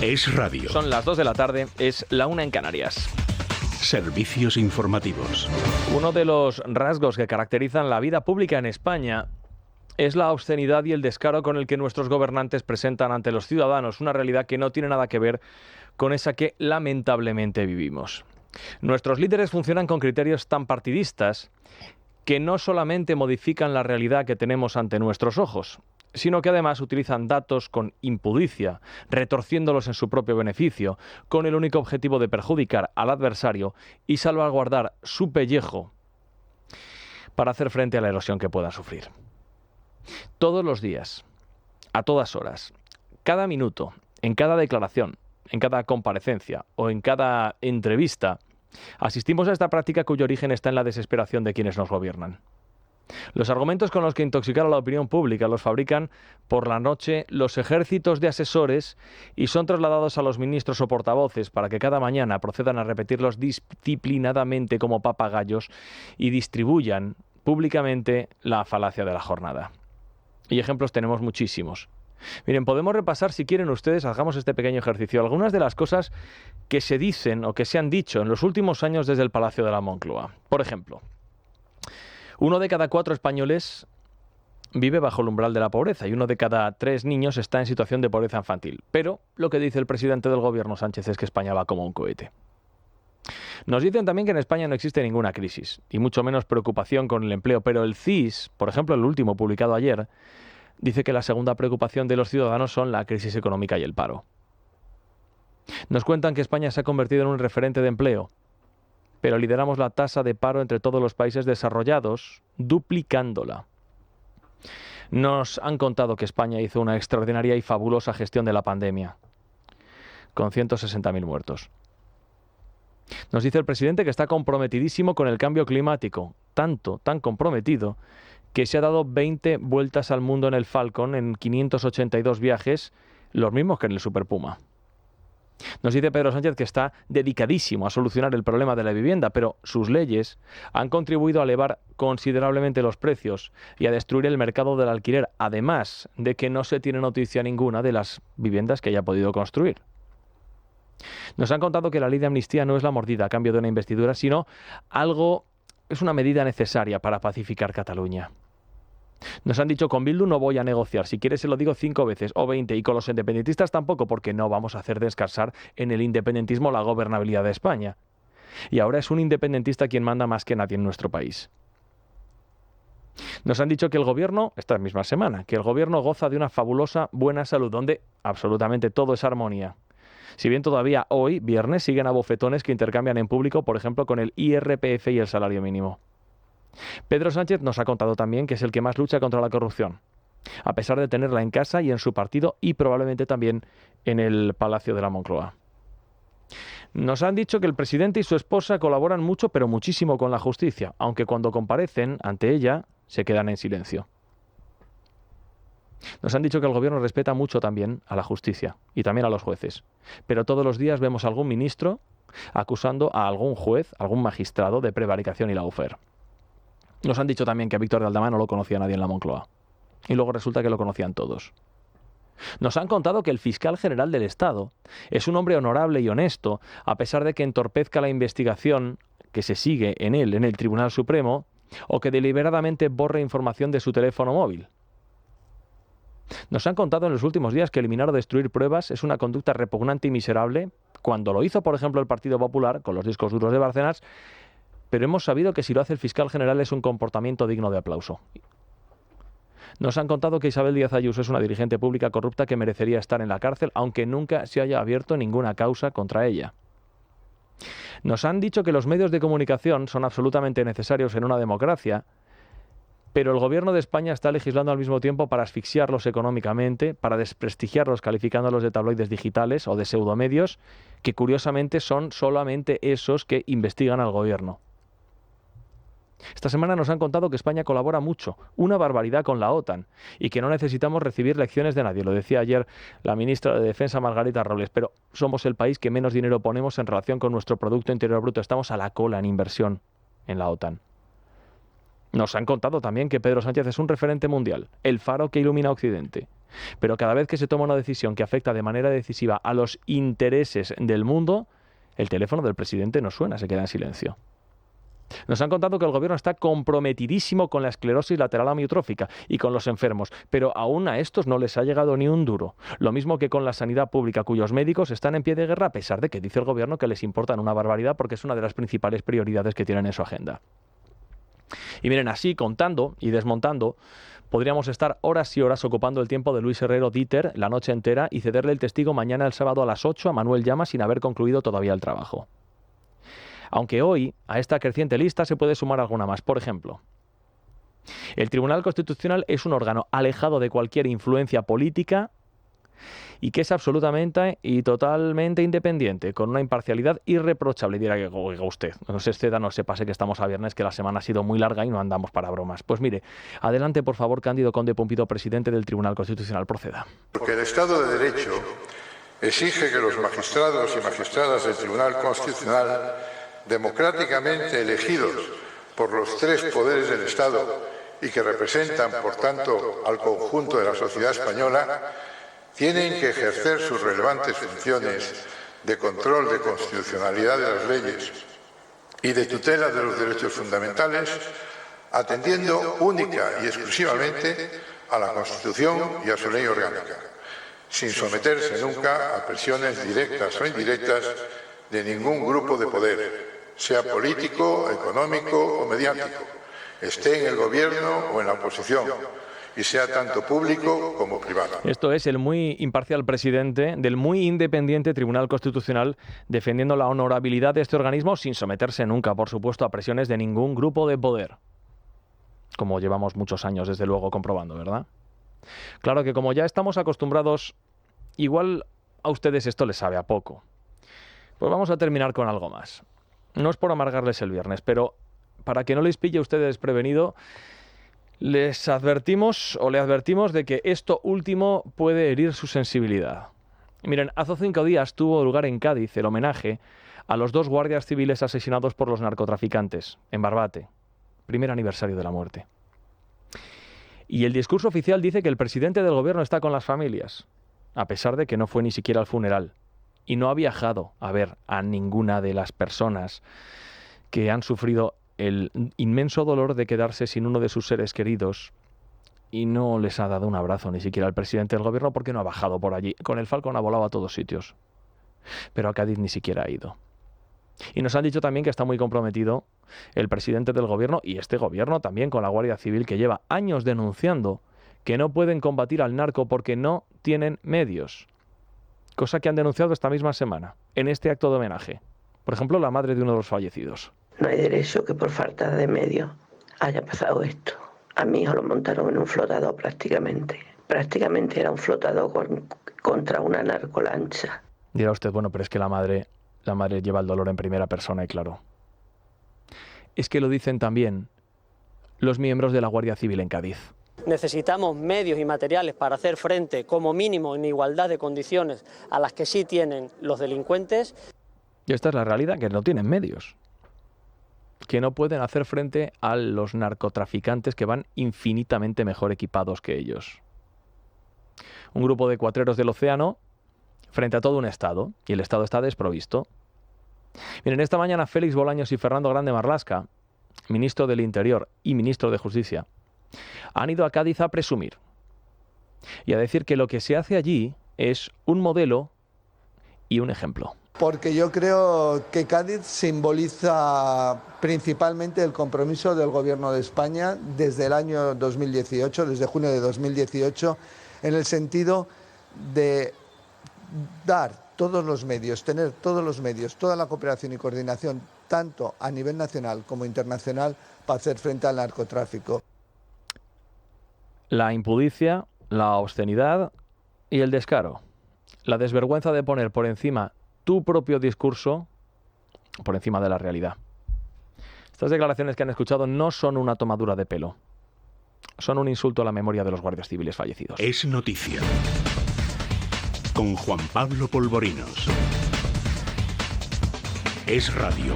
Es radio. Son las 2 de la tarde, es la 1 en Canarias. Servicios informativos. Uno de los rasgos que caracterizan la vida pública en España es la obscenidad y el descaro con el que nuestros gobernantes presentan ante los ciudadanos una realidad que no tiene nada que ver con esa que lamentablemente vivimos. Nuestros líderes funcionan con criterios tan partidistas que no solamente modifican la realidad que tenemos ante nuestros ojos, sino que además utilizan datos con impudicia, retorciéndolos en su propio beneficio, con el único objetivo de perjudicar al adversario y salvaguardar su pellejo para hacer frente a la erosión que puedan sufrir. Todos los días, a todas horas, cada minuto, en cada declaración, en cada comparecencia o en cada entrevista, asistimos a esta práctica cuyo origen está en la desesperación de quienes nos gobiernan. Los argumentos con los que intoxicar a la opinión pública los fabrican por la noche los ejércitos de asesores y son trasladados a los ministros o portavoces para que cada mañana procedan a repetirlos disciplinadamente como papagayos y distribuyan públicamente la falacia de la jornada. Y ejemplos tenemos muchísimos. Miren, podemos repasar, si quieren ustedes, hagamos este pequeño ejercicio, algunas de las cosas que se dicen o que se han dicho en los últimos años desde el Palacio de la Moncloa. Por ejemplo, 1 de cada 4 españoles vive bajo el umbral de la pobreza y 1 de cada 3 niños está en situación de pobreza infantil. Pero lo que dice el presidente del gobierno, Sánchez, es que España va como un cohete. Nos dicen también que en España no existe ninguna crisis y mucho menos preocupación con el empleo, pero el CIS, por ejemplo, el último publicado ayer, dice que la segunda preocupación de los ciudadanos son la crisis económica y el paro. Nos cuentan que España se ha convertido en un referente de empleo, pero lideramos la tasa de paro entre todos los países desarrollados, duplicándola. Nos han contado que España hizo una extraordinaria y fabulosa gestión de la pandemia, con 160.000 muertos. Nos dice el presidente que está comprometidísimo con el cambio climático, tan comprometido, que se ha dado 20 vueltas al mundo en el Falcon en 582 viajes, los mismos que en el Super Puma. Nos dice Pedro Sánchez que está dedicadísimo a solucionar el problema de la vivienda, pero sus leyes han contribuido a elevar considerablemente los precios y a destruir el mercado del alquiler, además de que no se tiene noticia ninguna de las viviendas que haya podido construir. Nos han contado que la ley de amnistía no es la mordida a cambio de una investidura, sino es una medida necesaria para pacificar Cataluña. Nos han dicho, con Bildu no voy a negociar, si quieres se lo digo 5 veces o 20, y con los independentistas tampoco, porque no vamos a hacer descansar en el independentismo la gobernabilidad de España. Y ahora es un independentista quien manda más que nadie en nuestro país. Nos han dicho que el gobierno, esta misma semana, que el gobierno goza de una fabulosa buena salud, donde absolutamente todo es armonía. Si bien todavía hoy, viernes, siguen a bofetones que intercambian en público, por ejemplo, con el IRPF y el salario mínimo. Pedro Sánchez nos ha contado también que es el que más lucha contra la corrupción, a pesar de tenerla en casa y en su partido y probablemente también en el Palacio de la Moncloa. Nos han dicho que el presidente y su esposa colaboran mucho, pero muchísimo con la justicia, aunque cuando comparecen ante ella se quedan en silencio. Nos han dicho que el gobierno respeta mucho también a la justicia y también a los jueces, pero todos los días vemos a algún ministro acusando a algún juez, algún magistrado de prevaricación y lawfare. Nos han dicho también que a Víctor de Aldama no lo conocía nadie en la Moncloa. Y luego resulta que lo conocían todos. Nos han contado que el fiscal general del Estado es un hombre honorable y honesto, a pesar de que entorpezca la investigación que se sigue en él, en el Tribunal Supremo, o que deliberadamente borre información de su teléfono móvil. Nos han contado en los últimos días que eliminar o destruir pruebas es una conducta repugnante y miserable, cuando lo hizo, por ejemplo, el Partido Popular con los discos duros de Bárcenas, pero hemos sabido que si lo hace el fiscal general es un comportamiento digno de aplauso. Nos han contado que Isabel Díaz Ayuso es una dirigente pública corrupta que merecería estar en la cárcel, aunque nunca se haya abierto ninguna causa contra ella. Nos han dicho que los medios de comunicación son absolutamente necesarios en una democracia, pero el gobierno de España está legislando al mismo tiempo para asfixiarlos económicamente, para desprestigiarlos calificándolos de tabloides digitales o de pseudomedios, que curiosamente son solamente esos que investigan al gobierno. Esta semana nos han contado que España colabora mucho, una barbaridad con la OTAN, y que no necesitamos recibir lecciones de nadie. Lo decía ayer la ministra de Defensa, Margarita Robles, pero somos el país que menos dinero ponemos en relación con nuestro Producto Interior Bruto. Estamos a la cola en inversión en la OTAN. Nos han contado también que Pedro Sánchez es un referente mundial, el faro que ilumina a Occidente. Pero cada vez que se toma una decisión que afecta de manera decisiva a los intereses del mundo, el teléfono del presidente no suena, se queda en silencio. Nos han contado que el gobierno está comprometidísimo con la esclerosis lateral amiotrófica y con los enfermos, pero aún a estos no les ha llegado ni un duro. Lo mismo que con la sanidad pública, cuyos médicos están en pie de guerra, a pesar de que dice el gobierno que les importan una barbaridad porque es una de las principales prioridades que tienen en su agenda. Y miren, así, contando y desmontando, podríamos estar horas y horas ocupando el tiempo de Luis Herrero Dieter la noche entera y cederle el testigo mañana el sábado a las 8 a Manuel Llama sin haber concluido todavía el trabajo. Aunque hoy, a esta creciente lista se puede sumar alguna más. Por ejemplo, el Tribunal Constitucional es un órgano alejado de cualquier influencia política y que es absolutamente y totalmente independiente, con una imparcialidad irreprochable. Dirá que, oiga usted, no se exceda, no se pase que estamos a viernes, que la semana ha sido muy larga y no andamos para bromas. Pues mire, adelante por favor, Cándido Conde Pumpido, presidente del Tribunal Constitucional, proceda. Porque el Estado de Derecho exige que los magistrados y magistradas del Tribunal Constitucional, democráticamente elegidos por los tres poderes del Estado y que representan, por tanto, al conjunto de la sociedad española, tienen que ejercer sus relevantes funciones de control de constitucionalidad de las leyes y de tutela de los derechos fundamentales, atendiendo única y exclusivamente a la Constitución y a su ley orgánica, sin someterse nunca a presiones directas o indirectas de ningún grupo de poder, sea político, económico o mediático, esté en el gobierno o en la oposición, y sea tanto público como privado. Esto es el muy imparcial presidente del muy independiente Tribunal Constitucional defendiendo la honorabilidad de este organismo sin someterse nunca, por supuesto, a presiones de ningún grupo de poder. Como llevamos muchos años, desde luego, comprobando, ¿verdad? Claro que como ya estamos acostumbrados, igual a ustedes esto les sabe a poco. Pues vamos a terminar con algo más. No es por amargarles el viernes, pero para que no les pille a ustedes desprevenido, les advertimos o le advertimos de que esto último puede herir su sensibilidad. Miren, hace 5 días tuvo lugar en Cádiz el homenaje a los 2 guardias civiles asesinados por los narcotraficantes en Barbate, primer aniversario de la muerte. Y el discurso oficial dice que el presidente del gobierno está con las familias, a pesar de que no fue ni siquiera al funeral y no ha viajado a ver a ninguna de las personas que han sufrido el inmenso dolor de quedarse sin uno de sus seres queridos y no les ha dado un abrazo ni siquiera al presidente del gobierno porque no ha bajado por allí. Con el Falcon ha volado a todos sitios, pero a Cádiz ni siquiera ha ido. Y nos han dicho también que está muy comprometido el presidente del gobierno y este gobierno también con la Guardia Civil, que lleva años denunciando que no pueden combatir al narco porque no tienen medios. Cosa que han denunciado esta misma semana en este acto de homenaje. Por ejemplo, la madre de uno de los fallecidos. No hay derecho que por falta de medios haya pasado esto. A mi hijo lo montaron en un flotador prácticamente. Prácticamente era un flotador contra una narcolancha. Dirá usted, bueno, pero es que la madre lleva el dolor en primera persona y claro. Es que lo dicen también los miembros de la Guardia Civil en Cádiz. Necesitamos medios y materiales para hacer frente, como mínimo, en igualdad de condiciones a las que sí tienen los delincuentes. Y esta es la realidad, que no tienen medios. Que no pueden hacer frente a los narcotraficantes que van infinitamente mejor equipados que ellos. Un grupo de cuatreros del océano frente a todo un Estado, y el Estado está desprovisto. Miren, esta mañana Félix Bolaños y Fernando Grande Marlaska, ministro del Interior y ministro de Justicia, han ido a Cádiz a presumir y a decir que lo que se hace allí es un modelo y un ejemplo. Porque yo creo que Cádiz simboliza principalmente el compromiso del Gobierno de España desde el año 2018, desde junio de 2018, en el sentido de dar todos los medios, tener todos los medios, toda la cooperación y coordinación, tanto a nivel nacional como internacional, para hacer frente al narcotráfico. La impudicia, la obscenidad y el descaro. La desvergüenza de poner por encima tu propio discurso por encima de la realidad. Estas declaraciones que han escuchado no son una tomadura de pelo. Son un insulto a la memoria de los guardias civiles fallecidos. Es noticia. Con Juan Pablo Polvorinos. Es radio.